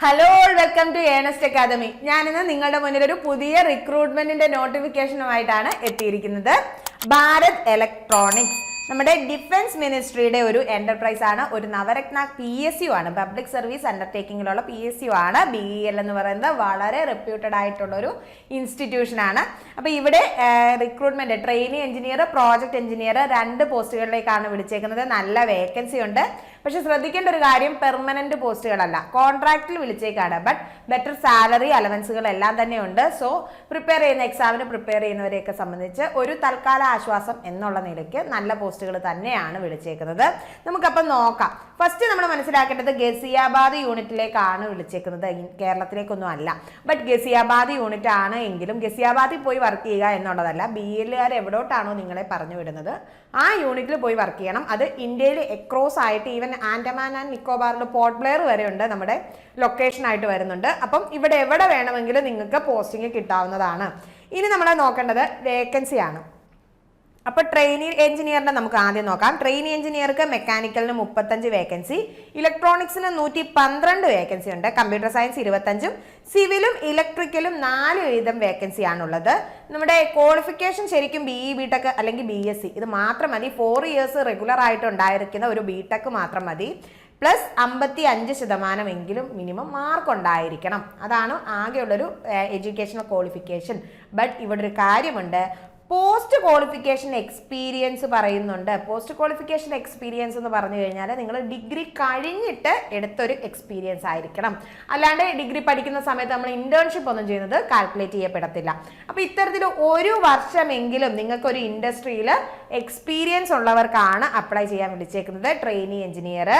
Hello, welcome to Earnest Academy. ഞാനിന്ന് നിങ്ങളുടെ മുന്നിൽ ഒരു പുതിയ റിക്രൂട്ട്മെന്റിന്റെ നോട്ടിഫിക്കേഷനുമായിട്ടാണ് എത്തിയിരിക്കുന്നത്. ഭാരത് ഇലക്ട്രോണിക്സ് നമ്മുടെ ഡിഫൻസ് മിനിസ്ട്രിയുടെ ഒരു എന്റർപ്രൈസ് ആണ്, ഒരു നവരത്ന PSU ആണ്, പബ്ലിക് സർവീസ് അണ്ടർടേക്കിങ്ങിലുള്ള PSU ആണ്. BEL എന്ന് പറയുന്നത് വളരെ റെപ്യൂട്ടഡ് ആയിട്ടുള്ള ഒരു ഇൻസ്റ്റിറ്റ്യൂഷൻ ആണ്. അപ്പോൾ ഇവിടെ recruitment trainee engineer, project engineer 2 പോസ്റ്റുകളിലേക്കാണ് വിളിച്ചേക്കുന്നത്. നല്ല വേക്കൻസി ഉണ്ട്. പക്ഷെ ശ്രദ്ധിക്കേണ്ട ഒരു കാര്യം, പെർമനന്റ് പോസ്റ്റുകളല്ല, കോൺട്രാക്റ്റിൽ വിളിച്ചേക്കാണ്. ബട്ട് ബെറ്റർ സാലറി അലവൻസുകൾ എല്ലാം തന്നെ ഉണ്ട്. സോ പ്രിപ്പയർ ചെയ്യുന്ന എക്സാമിന് പ്രിപ്പയർ ചെയ്യുന്നവരെയൊക്കെ സംബന്ധിച്ച് ഒരു തൽക്കാല ആശ്വാസം എന്നുള്ള നിലയ്ക്ക് നല്ല പോസ്റ്റുകൾ തന്നെയാണ് വിളിച്ചേക്കുന്നത്. നമുക്കപ്പം നോക്കാം. ഫസ്റ്റ് നമ്മൾ മനസ്സിലാക്കേണ്ടത് ഗസിയാബാദ് യൂണിറ്റിലേക്കാണ് വിളിച്ചേക്കുന്നത്, കേരളത്തിലേക്കൊന്നും അല്ല. ബട്ട് ഗസിയാബാദ് യൂണിറ്റ് ആണ് എങ്കിലും ഗസിയാബാദിൽ പോയി വർക്ക് ചെയ്യുക എന്നുള്ളതല്ല. BELകാർ എവിടോട്ടാണോ നിങ്ങളെ പറഞ്ഞു വിടുന്നത് ആ യൂണിറ്റിൽ പോയി വർക്ക് ചെയ്യണം. അത് ഇന്ത്യയിൽ എക്രോസ് ആയിട്ട് ഈവൻ ആൻഡമാൻ ആൻഡ് നിക്കോബാറിൽ പോർട്ട് ബ്ലെയർ വരെ ഉണ്ട്, നമ്മുടെ ലൊക്കേഷൻ ആയിട്ട് വരുന്നുണ്ട്. അപ്പം ഇവിടെ എവിടെ വേണമെങ്കിലും നിങ്ങൾക്ക് പോസ്റ്റിംഗ് കിട്ടാവുന്നതാണ്. ഇനി നമ്മൾ നോക്കേണ്ടത് വേക്കൻസി ആണ്. അപ്പോൾ ട്രെയിനി എഞ്ചിനീയറിന്റെ നമുക്ക് ആദ്യം നോക്കാം. ട്രെയിനി എഞ്ചിനീയർക്ക് മെക്കാനിക്കലിന് 35 വേക്കൻസി, ഇലക്ട്രോണിക്സിന് 112 വേക്കൻസി ഉണ്ട്, കമ്പ്യൂട്ടർ സയൻസ് 25, സിവിലും ഇലക്ട്രിക്കലും 4 വീതം വേക്കൻസി ആണുള്ളത്. നമ്മുടെ ക്വാളിഫിക്കേഷൻ ശരിക്കും BE BTech അല്ലെങ്കിൽ BSc ഇത് മാത്രം മതി. 4 ഇയേഴ്സ് റെഗുലർ ആയിട്ട് ഉണ്ടായിരിക്കുന്ന ഒരു BTech മാത്രം മതി. പ്ലസ് 55% മിനിമം മാർക്ക് ഉണ്ടായിരിക്കണം. അതാണ് ആകെയുള്ളൊരു എഡ്യൂക്കേഷണൽ ക്വാളിഫിക്കേഷൻ. ബട്ട് ഇവിടെ ഒരു കാര്യമുണ്ട്, പോസ്റ്റ് ക്വാളിഫിക്കേഷൻ എക്സ്പീരിയൻസ് പറയുന്നുണ്ട്. പോസ്റ്റ് ക്വാളിഫിക്കേഷൻ എക്സ്പീരിയൻസ് എന്ന് പറഞ്ഞു കഴിഞ്ഞാൽ നിങ്ങൾ ഡിഗ്രി കഴിഞ്ഞിട്ട് എടുത്തൊരു എക്സ്പീരിയൻസ് ആയിരിക്കണം. അല്ലാണ്ട് ഡിഗ്രി പഠിക്കുന്ന സമയത്ത് നമ്മൾ ഇന്റേൺഷിപ്പ് ഒന്നും ചെയ്യുന്നത് കാൽക്കുലേറ്റ് ചെയ്യപ്പെടത്തില്ല. അപ്പോൾ ഇത്തരത്തിൽ 1 വർഷമെങ്കിലും നിങ്ങൾക്കൊരു ഇൻഡസ്ട്രിയിൽ എക്സ്പീരിയൻസ് ഉള്ളവർക്കാണ് അപ്ലൈ ചെയ്യാൻ വിളിച്ചേക്കുന്നത്. ട്രെയിനി എഞ്ചിനീയർ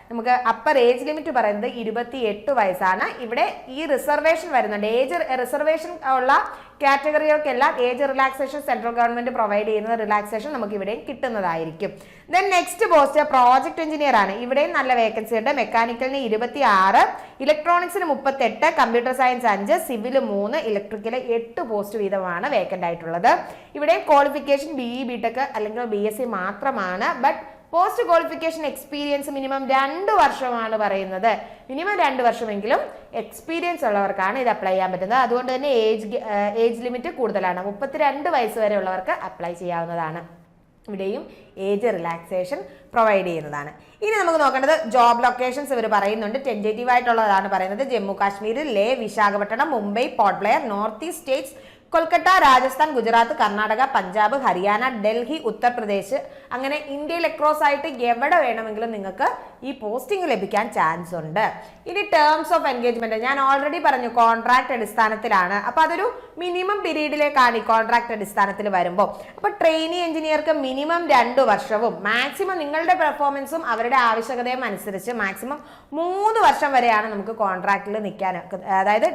നമുക്ക് അപ്പർ ഏജ് ലിമിറ്റ് പറയുന്നത് 28 വയസ്സാണ്. ഇവിടെ ഈ റിസർവേഷൻ വരുന്നുണ്ട്. ഏജ് റിസർവേഷൻ ഉള്ള കാറ്റഗറികൾക്കെല്ലാം age relaxation central government provide ചെയ്യുന്ന റിലാക്സേഷൻ നമുക്ക് ഇവിടെയും കിട്ടുന്നതായിരിക്കും. Then next post project engineer ആണ്. ഇവിടെയും നല്ല വേക്കൻസി ഉണ്ട്. മെക്കാനിക്കലിന് 26, ഇലക്ട്രോണിക്സിന് 38, computer science 5, civil 3, electrical 8 post വീതമാണ് വേക്കന്റ് ആയിട്ടുള്ളത്. ഇവിടെയും ക്വാളിഫിക്കേഷൻ BE BTech അല്ലെങ്കിൽ BSc മാത്രമാണ്. But post qualification experience minimum 2 വർഷമാണ് പറയുന്നത്. മിനിമം 2 വർഷമെങ്കിലും എക്സ്പീരിയൻസ് ഉള്ളവർക്കാണ് ഇത് അപ്ലൈ ചെയ്യാൻ പറ്റുന്നത്. അതുകൊണ്ട് തന്നെ ഏജ് ലിമിറ്റ് കൂടുതലാണ്. 32 വയസ്സ് വരെ ഉള്ളവർക്ക് അപ്ലൈ ചെയ്യാവുന്നതാണ്. ഇവിടെയും ഏജ് റിലാക്സേഷൻ പ്രൊവൈഡ് ചെയ്യുന്നതാണ്. ഇനി നമുക്ക് നോക്കേണ്ടത് ജോബ് ലൊക്കേഷൻസ് ഇവർ പറയുന്നുണ്ട്. ടെൻറ്റേറ്റീവ് ആയിട്ടുള്ളതാണ് പറയുന്നത്. Jammu Kashmir, Leh, Visakhapatnam, Mumbai, Port Blair, north east states, Kolkata, Rajasthan, Gujarat, Karnataka, Punjab, Haryana, Delhi, Uttar Pradesh, അങ്ങനെ ഇന്ത്യയിൽ അക്രോസ് ആയിട്ട് എവിടെ വേണമെങ്കിലും നിങ്ങൾക്ക് ഈ പോസ്റ്റിംഗ് ലഭിക്കാൻ ചാൻസ് ഉണ്ട്. ഇനി ടേംസ് ഓഫ് എൻഗേജ്മെന്റ് ഞാൻ ഓൾറെഡി പറഞ്ഞു, കോൺട്രാക്ട് അടിസ്ഥാനത്തിലാണ്. അപ്പൊ അതൊരു മിനിമം പീരീഡിലേക്കാണ് ഈ കോൺട്രാക്ട് അടിസ്ഥാനത്തിൽ വരുമ്പോൾ. അപ്പൊ ട്രെയിനി എഞ്ചിനീയർക്ക് മിനിമം 2 വർഷവും മാക്സിമം നിങ്ങളുടെ പെർഫോമൻസും അവരുടെ ആവശ്യകതയും അനുസരിച്ച് മാക്സിമം 3 വർഷം വരെയാണ് നമുക്ക് കോൺട്രാക്റ്റിൽ നിൽക്കാൻ, അതായത്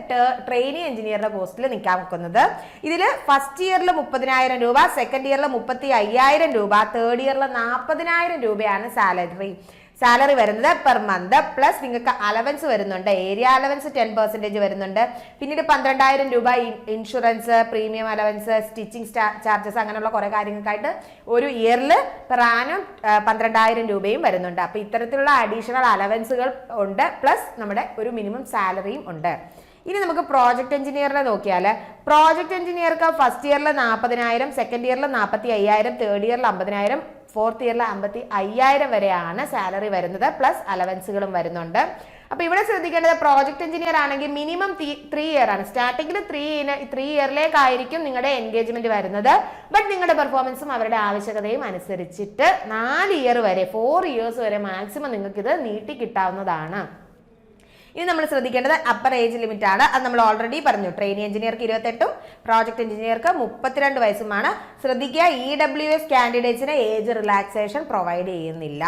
ട്രെയിനി എഞ്ചിനീയറുടെ പോസ്റ്റിൽ നിൽക്കാൻ വെക്കുന്നത്. ഇതിൽ ഫസ്റ്റ് ഇയറിൽ 30,000 രൂപ, സെക്കൻഡ് ഇയറിൽ 35,000 രൂപ, തേർഡ് ഇയറിൽ 40,000 രൂപയാണ് സാലറി വരുന്നത് പെർ മന്ത്. പ്ലസ് നിങ്ങൾക്ക് അലവൻസ് വരുന്നുണ്ട്. ഏരിയ അലവൻസ് 10% വരുന്നുണ്ട്. പിന്നീട് 12,000 രൂപ insurance, premium allowance, stitching charges, അങ്ങനെയുള്ള കുറെ കാര്യങ്ങൾക്കായിട്ട് ഒരു ഇയറിൽ പെർ ആനം 12,000 രൂപയും വരുന്നുണ്ട്. അപ്പൊ ഇത്തരത്തിലുള്ള അഡീഷണൽ അലവൻസുകൾ ഉണ്ട്. പ്ലസ് നമ്മുടെ ഒരു മിനിമം സാലറിയും ഉണ്ട്. ഇനി നമുക്ക് പ്രോജക്ട് എഞ്ചിനീയറിനെ നോക്കിയാൽ, പ്രോജക്ട് എഞ്ചിനീയർക്ക് ഫസ്റ്റ് ഇയറിൽ 40,000, സെക്കൻഡ് ഇയറിൽ 45,000, തേർഡ് ഇയറിൽ 50,000, ഫോർത്ത് ഇയറിൽ 55,000 വരെയാണ് സാലറി വരുന്നത്. പ്ലസ് അലവൻസുകളും വരുന്നുണ്ട്. അപ്പൊ ഇവിടെ ശ്രദ്ധിക്കേണ്ടത്, പ്രോജക്ട് എഞ്ചിനീയർ ആണെങ്കിൽ മിനിമം 3 ഇയർ ആണ്. സ്റ്റാർട്ടിങ്ങിൽ 3 ഇയറിലേക്കായിരിക്കും നിങ്ങളുടെ എൻഗേജ്മെന്റ് വരുന്നത്. ബട്ട് നിങ്ങളുടെ പെർഫോമൻസും അവരുടെ ആവശ്യകതയും അനുസരിച്ചിട്ട് 4 ഇയർ വരെ, 4 ഇയേഴ്സ് വരെ മാക്സിമം നിങ്ങൾക്ക് ഇത് നീട്ടി കിട്ടാവുന്നതാണ്. ഇനി നമ്മൾ ശ്രദ്ധിക്കേണ്ടത് അപ്പർ ഏജ് ലിമിറ്റ് ആണ്. അത് നമ്മൾ ഓൾറെഡി പറഞ്ഞു. ട്രെയിനി എഞ്ചിനീയർക്ക് 28, പ്രോജക്ട് എഞ്ചിനീയർക്ക് 32 വയസ്സുമാണ്. ശ്രദ്ധിക്കുക, EWS കാൻഡിഡേറ്റ്സിന് ഏജ് റിലാക്സേഷൻ പ്രൊവൈഡ് ചെയ്യുന്നില്ല.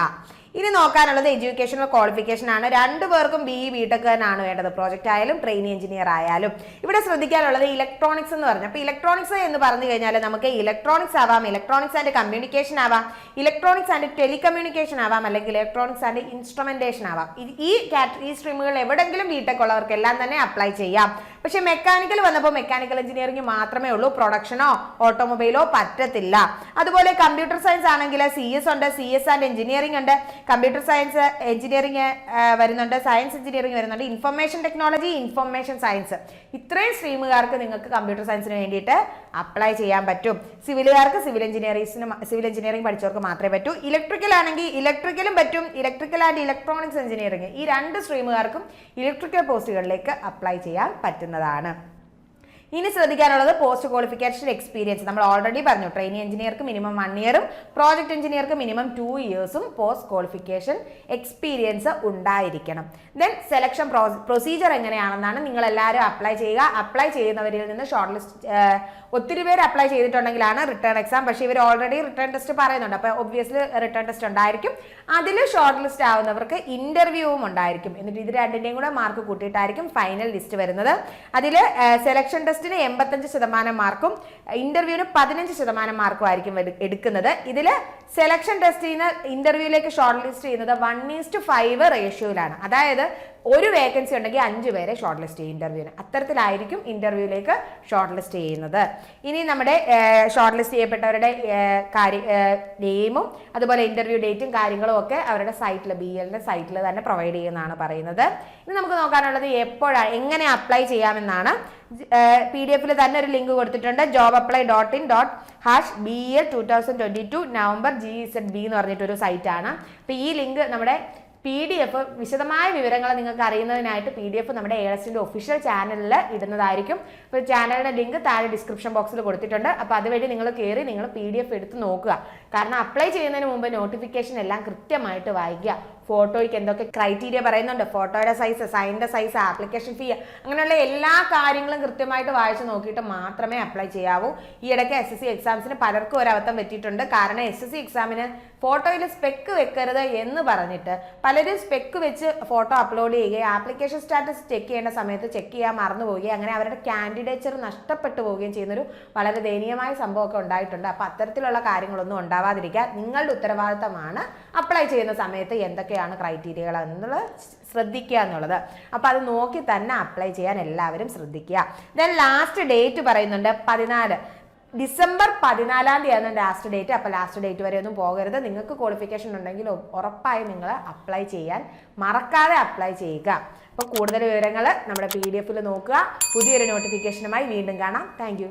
ഇനി നോക്കാനുള്ളത് എഡ്യൂക്കേഷണൽ ക്വാളിഫിക്കേഷൻ ആണ്. 2 പേർക്കും BE BTech തന്നെയാണ് വേണ്ടത്, പ്രോജക്റ്റ് ആയാലും ട്രെയിനി എഞ്ചിനീയർ ആയാലും. ഇവിടെ ശ്രദ്ധിക്കാനുള്ളത് ഇലക്ട്രോണിക്സ് എന്ന് പറഞ്ഞു. അപ്പോൾ ഇലക്ട്രോണിക്സ് എന്ന് പറഞ്ഞു കഴിഞ്ഞാൽ നമുക്ക് ഇലക്ട്രോണിക്സ് ആവാം, ഇലക്ട്രോണിക്സ് ആൻഡ് കമ്മ്യൂണിക്കേഷൻ ആവാം, ഇലക്ട്രോണിക്സ് ആൻഡ് ടെലികമ്മ്യൂണിക്കേഷൻ ആവാം, അല്ലെങ്കിൽ ഇലക്ട്രോണിക്സ് ആൻഡ് ഇൻസ്ട്രുമെന്റേഷൻ ആവാം. ഈ സ്ട്രീമുകൾ എവിടെങ്കിലും BTech ഉള്ളവർക്കെല്ലാം തന്നെ അപ്ലൈ ചെയ്യാം. പക്ഷെ മെക്കാനിക്കൽ വന്നപ്പോൾ മെക്കാനിക്കൽ എഞ്ചിനീയറിംഗ് മാത്രമേ ഉള്ളൂ, പ്രൊഡക്ഷനോ ഓട്ടോമൊബൈലോ പറ്റത്തില്ല. അതുപോലെ കമ്പ്യൂട്ടർ സയൻസ് ആണെങ്കിൽ CS ഉണ്ട്, CS ആൻഡ് എഞ്ചിനീയറിംഗ് ഉണ്ട്, കമ്പ്യൂട്ടർ സയൻസ് എഞ്ചിനീയറിംഗ് വരുന്നുണ്ട്, സയൻസ് എഞ്ചിനീയറിംഗ് വരുന്നുണ്ട്, ഇൻഫർമേഷൻ ടെക്നോളജി, ഇൻഫർമേഷൻ സയൻസ്, ഇത്രയും സ്ട്രീമുകാർക്ക് നിങ്ങൾക്ക് കമ്പ്യൂട്ടർ സയൻസിന് വേണ്ടിയിട്ട് അപ്ലൈ ചെയ്യാൻ പറ്റും. സിവിലുകാർക്ക് സിവിൽ എഞ്ചിനീയറിംഗ് പഠിച്ചവർക്ക് മാത്രമേ പറ്റൂ. ഇലക്ട്രിക്കൽ ആണെങ്കിൽ ഇലക്ട്രിക്കലും പറ്റും. ഇലക്ട്രിക്കൽ ആൻഡ് ഇലക്ട്രോണിക്സ് എഞ്ചിനീയറിംഗ്, ഈ 2 സ്ട്രീമുകാർക്കും ഇലക്ട്രിക്കൽ പോസ്റ്റുകളിലേക്ക് അപ്ലൈ ചെയ്യാൻ പറ്റുന്നതാണ്. ഇനി ശ്രദ്ധിക്കാനുള്ളത് പോസ്റ്റ് ക്വാളിഫിക്കേഷൻ എക്സ്പീരിയൻസ്. നമ്മൾ ഓൾറെഡി പറഞ്ഞു, ട്രെയിനിങ് എഞ്ചിനീയർക്ക് മിനിമം 1 ഇയറും പ്രോജക്ട് എഞ്ചിനീയർക്ക് മിനിമം 2 ഇയേഴ്സും പോസ്റ്റ് ക്വാളിഫിക്കേഷൻ എക്സ്പീരിയൻസ് ഉണ്ടായിരിക്കണം. ദെൻ സെലക്ഷൻ പ്രൊസീജിയർ എങ്ങനെയാണെന്നാണ്. നിങ്ങൾ എല്ലാവരും അപ്ലൈ ചെയ്യുക. അപ്ലൈ ചെയ്യുന്നവരിൽ നിന്ന് ഷോർട്ട് ലിസ്റ്റ്, ഒത്തിരി പേര് അപ്ലൈ ചെയ്തിട്ടുണ്ടെങ്കിലാണ് റിട്ടേൺ എക്സാം. പക്ഷേ ഇവർ ഓൾറെഡി റിട്ടേൺ ടെസ്റ്റ് പറയുന്നുണ്ട്, അപ്പോൾ ഒബ്വിയസ്ലി റിട്ടേൺ ടെസ്റ്റ് ഉണ്ടായിരിക്കും. അതിൽ ഷോർട്ട് ലിസ്റ്റ് ആവുന്നവർക്ക് ഇന്റർവ്യൂവും ഉണ്ടായിരിക്കും. എന്നിട്ട് ഇത് രണ്ടിന്റെയും കൂടെ മാർക്ക് കൂട്ടിയിട്ടായിരിക്കും ഫൈനൽ ലിസ്റ്റ് വരുന്നത്. അതിൽ സെലക്ഷൻ ടെസ്റ്റിന് 85% മാർക്കും ഇന്റർവ്യൂവിന് 15% മാർക്കും ആയിരിക്കും എടുക്കുന്നത്. ഇതിൽ സെലക്ഷൻ ടെസ്റ്റിൽ നിന്ന് ഇന്റർവ്യൂയിലേക്ക് ഷോർട്ട് ലിസ്റ്റ് ചെയ്യുന്നത് 1:5 റേഷ്യോയിലാണ്. അതായത് ഒരു വേക്കൻസി ഉണ്ടെങ്കിൽ 5 പേരെ ഷോർട്ട് ലിസ്റ്റ് ചെയ്യും ഇന്റർവ്യൂവിന്. അത്തരത്തിലായിരിക്കും ഇന്റർവ്യൂയിലേക്ക് ഷോർട്ട് ലിസ്റ്റ് ചെയ്യുന്നത്. ഇനി നമ്മുടെ ഷോർട്ട് ലിസ്റ്റ് ചെയ്യപ്പെട്ടവരുടെ നെയിമും അതുപോലെ ഇന്റർവ്യൂ ഡേറ്റും കാര്യങ്ങളും ഒക്കെ അവരുടെ സൈറ്റിൽ, BLന്റെ സൈറ്റിൽ തന്നെ പ്രൊവൈഡ് ചെയ്യുന്നതാണ് പറയുന്നത്. ഇനി നമുക്ക് നോക്കാനുള്ളത് എങ്ങനെ അപ്ലൈ ചെയ്യാമെന്നാണ്. PDF തന്നെ ഒരു ലിങ്ക് കൊടുത്തിട്ടുണ്ട്. jobapply.in/BL2022 നവംബർ GZB എന്ന് പറഞ്ഞിട്ടൊരു സൈറ്റാണ്. അപ്പോൾ ഈ ലിങ്ക് നമ്മുടെ PDF വിശദമായ വിവരങ്ങൾ നിങ്ങൾക്ക് അറിയുന്നതിനായിട്ട് PDF നമ്മുടെ എയർസിന്റെ ഒഫീഷ്യൽ ചാനലിൽ ഇടുന്നതായിരിക്കും. അപ്പോൾ ചാനലിന്റെ ലിങ്ക് താഴെ ഡിസ്ക്രിപ്ഷൻ ബോക്സിൽ കൊടുത്തിട്ടുണ്ട്. അപ്പോൾ അതുവഴി നിങ്ങൾ കയറി നിങ്ങൾ PDF എടുത്ത് നോക്കുക. കാരണം അപ്ലൈ ചെയ്യുന്നതിന് മുമ്പ് നോട്ടിഫിക്കേഷൻ എല്ലാം കൃത്യമായിട്ട് വായിക്കുക. ഫോട്ടോയ്ക്ക് എന്തൊക്കെ ക്രൈറ്റീരിയ പറയുന്നുണ്ട്, ഫോട്ടോയുടെ സൈസ്, സൈനിന്റെ സൈസ്, ആപ്ലിക്കേഷൻ ഫീ, അങ്ങനെയുള്ള എല്ലാ കാര്യങ്ങളും കൃത്യമായിട്ട് വായിച്ച് നോക്കിയിട്ട് മാത്രമേ അപ്ലൈ ചെയ്യാവൂ. ഈ ഇടയ്ക്ക് SSC എക്സാംസിന് പലർക്കും ഒരു അബദ്ധം പറ്റിയിട്ടുണ്ട്. കാരണം SSC എക്സാമിന് ഫോട്ടോയിൽ സ്പെക്ക് വെക്കരുത് എന്ന് പറഞ്ഞിട്ട് പലരും സ്പെക്ക് വെച്ച് ഫോട്ടോ അപ്ലോഡ് ചെയ്യുകയും ആപ്ലിക്കേഷൻ സ്റ്റാറ്റസ് ചെക്ക് ചെയ്യേണ്ട സമയത്ത് ചെക്ക് ചെയ്യാൻ മറന്നു പോവുകയും അങ്ങനെ അവരുടെ കാൻഡിഡേച്ചർ നഷ്ടപ്പെട്ടു പോവുകയും ചെയ്യുന്നൊരു വളരെ ദയനീയമായ സംഭവമൊക്കെ ഉണ്ടായിട്ടുണ്ട്. അപ്പോൾ അത്തരത്തിലുള്ള കാര്യങ്ങളൊന്നും ഉണ്ടാവാതിരിക്കാൻ നിങ്ങളുടെ ഉത്തരവാദിത്തമാണ് അപ്ലൈ ചെയ്യുന്ന സമയത്ത് എന്തൊക്കെയാണ് ക്രൈറ്റീരിയകൾ എന്നുള്ളത് ശ്രദ്ധിക്കുക എന്നുള്ളത്. അപ്പോൾ അത് നോക്കി തന്നെ അപ്ലൈ ചെയ്യാൻ എല്ലാവരും ശ്രദ്ധിക്കുക. ദെൻ ലാസ്റ്റ് ഡേറ്റ് പറയുന്നുണ്ട് 14 ഡിസംബർ 14 ലാസ്റ്റ് ഡേറ്റ്. അപ്പോൾ ലാസ്റ്റ് ഡേറ്റ് വരെ ഒന്നും പോകരുത്. നിങ്ങൾക്ക് ക്വാളിഫിക്കേഷൻ ഉണ്ടെങ്കിൽ ഉറപ്പായും നിങ്ങൾ അപ്ലൈ ചെയ്യാൻ മറക്കാതെ അപ്ലൈ ചെയ്യുക. അപ്പോൾ കൂടുതൽ വിവരങ്ങൾ നമ്മുടെ PDF നോക്കുക. പുതിയൊരു നോട്ടിഫിക്കേഷനുമായി വീണ്ടും കാണാം. താങ്ക്